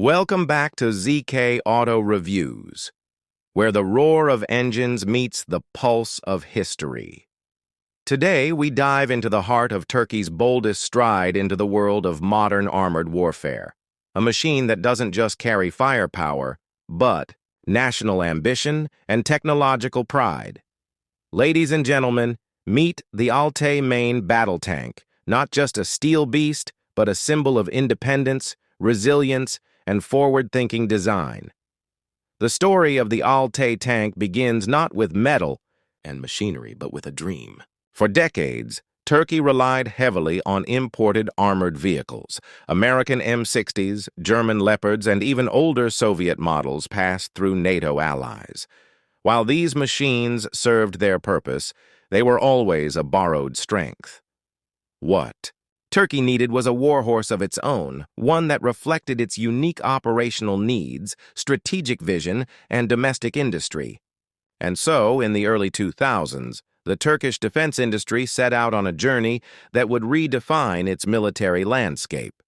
Welcome back to ZK Auto Reviews, where the roar of engines meets the pulse of history. Today, we dive into the heart of Turkey's boldest stride into the world of modern armored warfare, a machine that doesn't just carry firepower, but national ambition and technological pride. Ladies and gentlemen, meet the Altay main battle tank, not just a steel beast, but a symbol of independence, resilience, and forward-thinking design. The story of the Altay tank begins not with metal and machinery, but with a dream. For decades, Turkey relied heavily on imported armored vehicles. American M60s, German Leopards, and even older Soviet models passed through NATO allies. While these machines served their purpose, they were always a borrowed strength. What Turkey needed was a warhorse of its own, one that reflected its unique operational needs, strategic vision, and domestic industry. And so, in the early 2000s, the Turkish defense industry set out on a journey that would redefine its military landscape.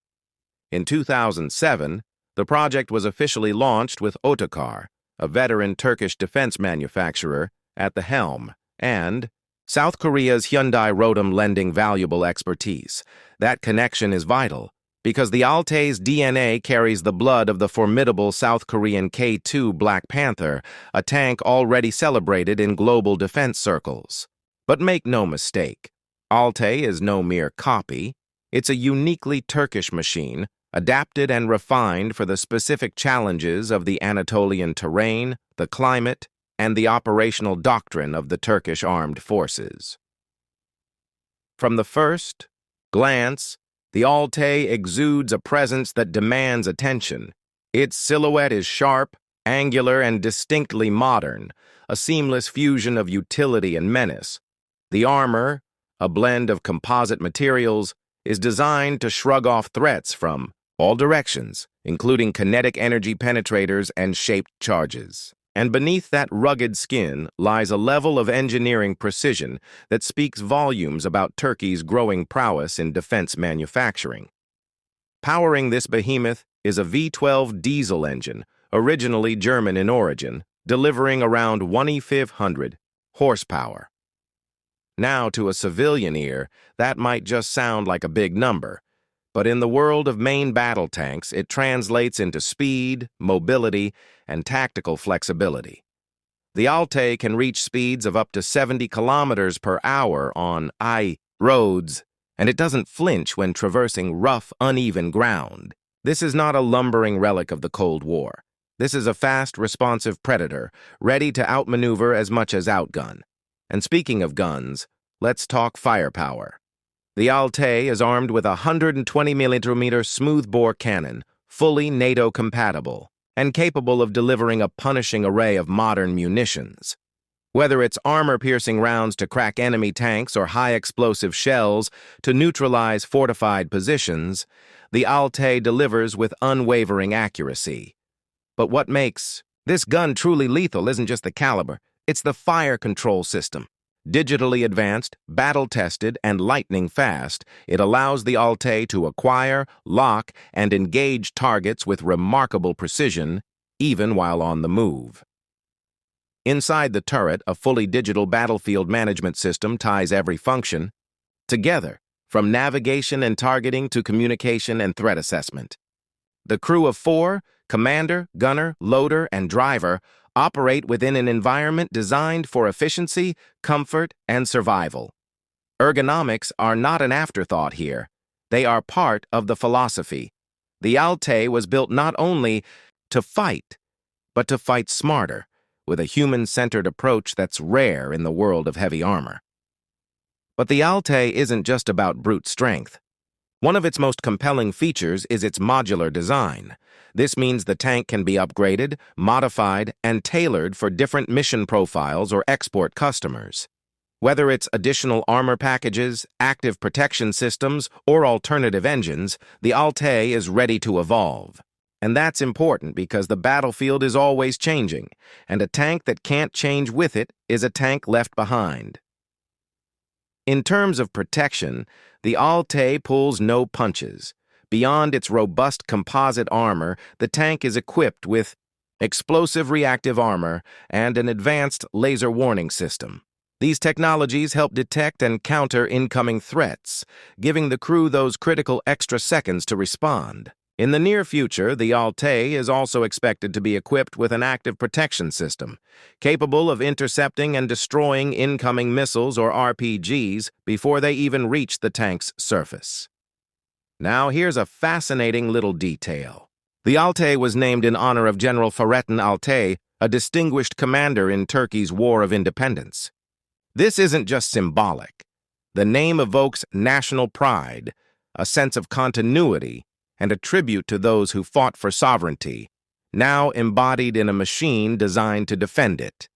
In 2007, the project was officially launched with Otokar, a veteran Turkish defense manufacturer, at the helm, and South Korea's Hyundai Rotem lending valuable expertise. That connection is vital, because the Altay's DNA carries the blood of the formidable South Korean K-2 Black Panther, a tank already celebrated in global defense circles. But make no mistake, Altay is no mere copy. It's a uniquely Turkish machine, adapted and refined for the specific challenges of the Anatolian terrain, the climate, and the operational doctrine of the Turkish armed forces. From the first glance, the Altay exudes a presence that demands attention. Its silhouette is sharp, angular, and distinctly modern, a seamless fusion of utility and menace. The armor, a blend of composite materials, is designed to shrug off threats from all directions, including kinetic energy penetrators and shaped charges. And beneath that rugged skin lies a level of engineering precision that speaks volumes about Turkey's growing prowess in defense manufacturing. Powering this behemoth is a V12 diesel engine, originally German in origin, delivering around 1,500 horsepower. Now, to a civilian ear, that might just sound like a big number, but in the world of main battle tanks, it translates into speed, mobility, and tactical flexibility. The Altay can reach speeds of up to 70 kilometers per hour on roads, and it doesn't flinch when traversing rough, uneven ground. This is not a lumbering relic of the Cold War. This is a fast, responsive predator, ready to outmaneuver as much as outgun. And speaking of guns, let's talk firepower. The Altay is armed with a 120mm smoothbore cannon, fully NATO-compatible, and capable of delivering a punishing array of modern munitions. Whether it's armor-piercing rounds to crack enemy tanks or high-explosive shells to neutralize fortified positions, the Altay delivers with unwavering accuracy. But what makes this gun truly lethal isn't just the caliber, it's the fire control system. Digitally advanced, battle-tested, and lightning-fast, it allows the Altay to acquire, lock, and engage targets with remarkable precision, even while on the move. Inside the turret, a fully digital battlefield management system ties every function together, from navigation and targeting to communication and threat assessment. The crew of 4, commander, gunner, loader, and driver, operate within an environment designed for efficiency, comfort, and survival. Ergonomics are not an afterthought here. They are part of the philosophy. The Altay was built not only to fight, but to fight smarter, with a human-centered approach that's rare in the world of heavy armor. But the Altay isn't just about brute strength. One of its most compelling features is its modular design. This means the tank can be upgraded, modified, and tailored for different mission profiles or export customers. Whether it's additional armor packages, active protection systems, or alternative engines, the Altay is ready to evolve. And that's important because the battlefield is always changing, and a tank that can't change with it is a tank left behind. In terms of protection, the Altay pulls no punches. Beyond its robust composite armor, the tank is equipped with explosive reactive armor and an advanced laser warning system. These technologies help detect and counter incoming threats, giving the crew those critical extra seconds to respond. In the near future, the Altay is also expected to be equipped with an active protection system, capable of intercepting and destroying incoming missiles or RPGs before they even reach the tank's surface. Now here's a fascinating little detail. The Altay was named in honor of General Fahrettin Altay, a distinguished commander in Turkey's War of Independence. This isn't just symbolic. The name evokes national pride, a sense of continuity, and a tribute to those who fought for sovereignty, now embodied in a machine designed to defend it.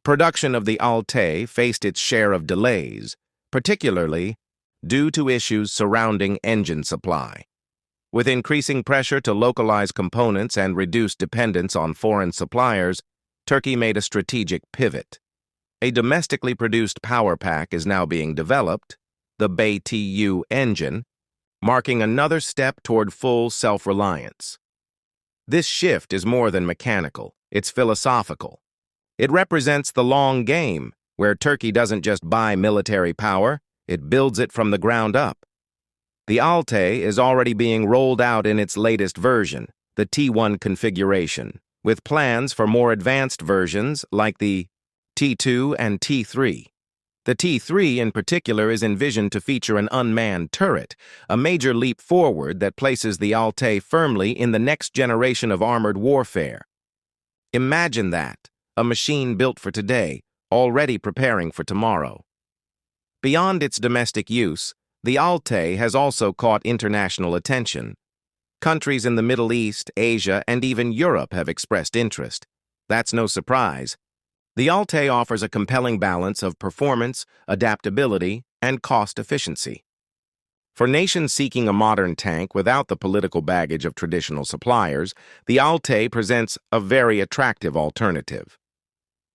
Production of the Altay faced its share of delays, particularly due to issues surrounding engine supply. With increasing pressure to localize components and reduce dependence on foreign suppliers, Turkey made a strategic pivot. A domestically produced power pack is now being developed, the BayTu engine, marking another step toward full self-reliance. This shift is more than mechanical, it's philosophical. It represents the long game, where Turkey doesn't just buy military power, it builds it from the ground up. The Altay is already being rolled out in its latest version, the T1 configuration, with plans for more advanced versions like the T2 and T3. The T3 in particular is envisioned to feature an unmanned turret, a major leap forward that places the Altay firmly in the next generation of armored warfare. Imagine that, a machine built for today, already preparing for tomorrow. Beyond its domestic use, the Altay has also caught international attention. Countries in the Middle East, Asia, and even Europe have expressed interest. That's no surprise. The Altay offers a compelling balance of performance, adaptability, and cost efficiency. For nations seeking a modern tank without the political baggage of traditional suppliers, the Altay presents a very attractive alternative.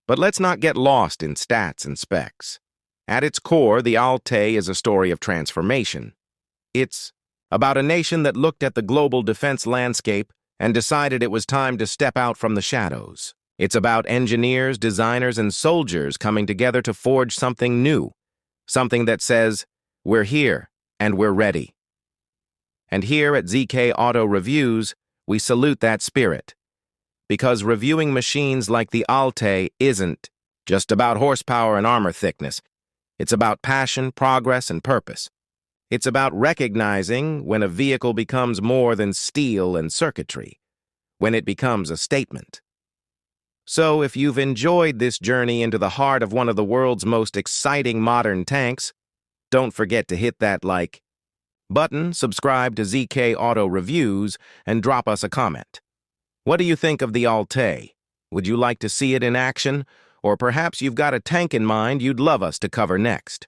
But let's not get lost in stats and specs. At its core, the Altay is a story of transformation. It's about a nation that looked at the global defense landscape and decided it was time to step out from the shadows. It's about engineers, designers, and soldiers coming together to forge something new, something that says, we're here and we're ready. And here at ZK Auto Reviews, we salute that spirit. Because reviewing machines like the Altay isn't just about horsepower and armor thickness. It's about passion, progress, and purpose. It's about recognizing when a vehicle becomes more than steel and circuitry, when it becomes a statement. So if you've enjoyed this journey into the heart of one of the world's most exciting modern tanks, don't forget to hit that like button, subscribe to ZK Auto Reviews, and drop us a comment. What do you think of the Altay? Would you like to see it in action? Or perhaps you've got a tank in mind you'd love us to cover next?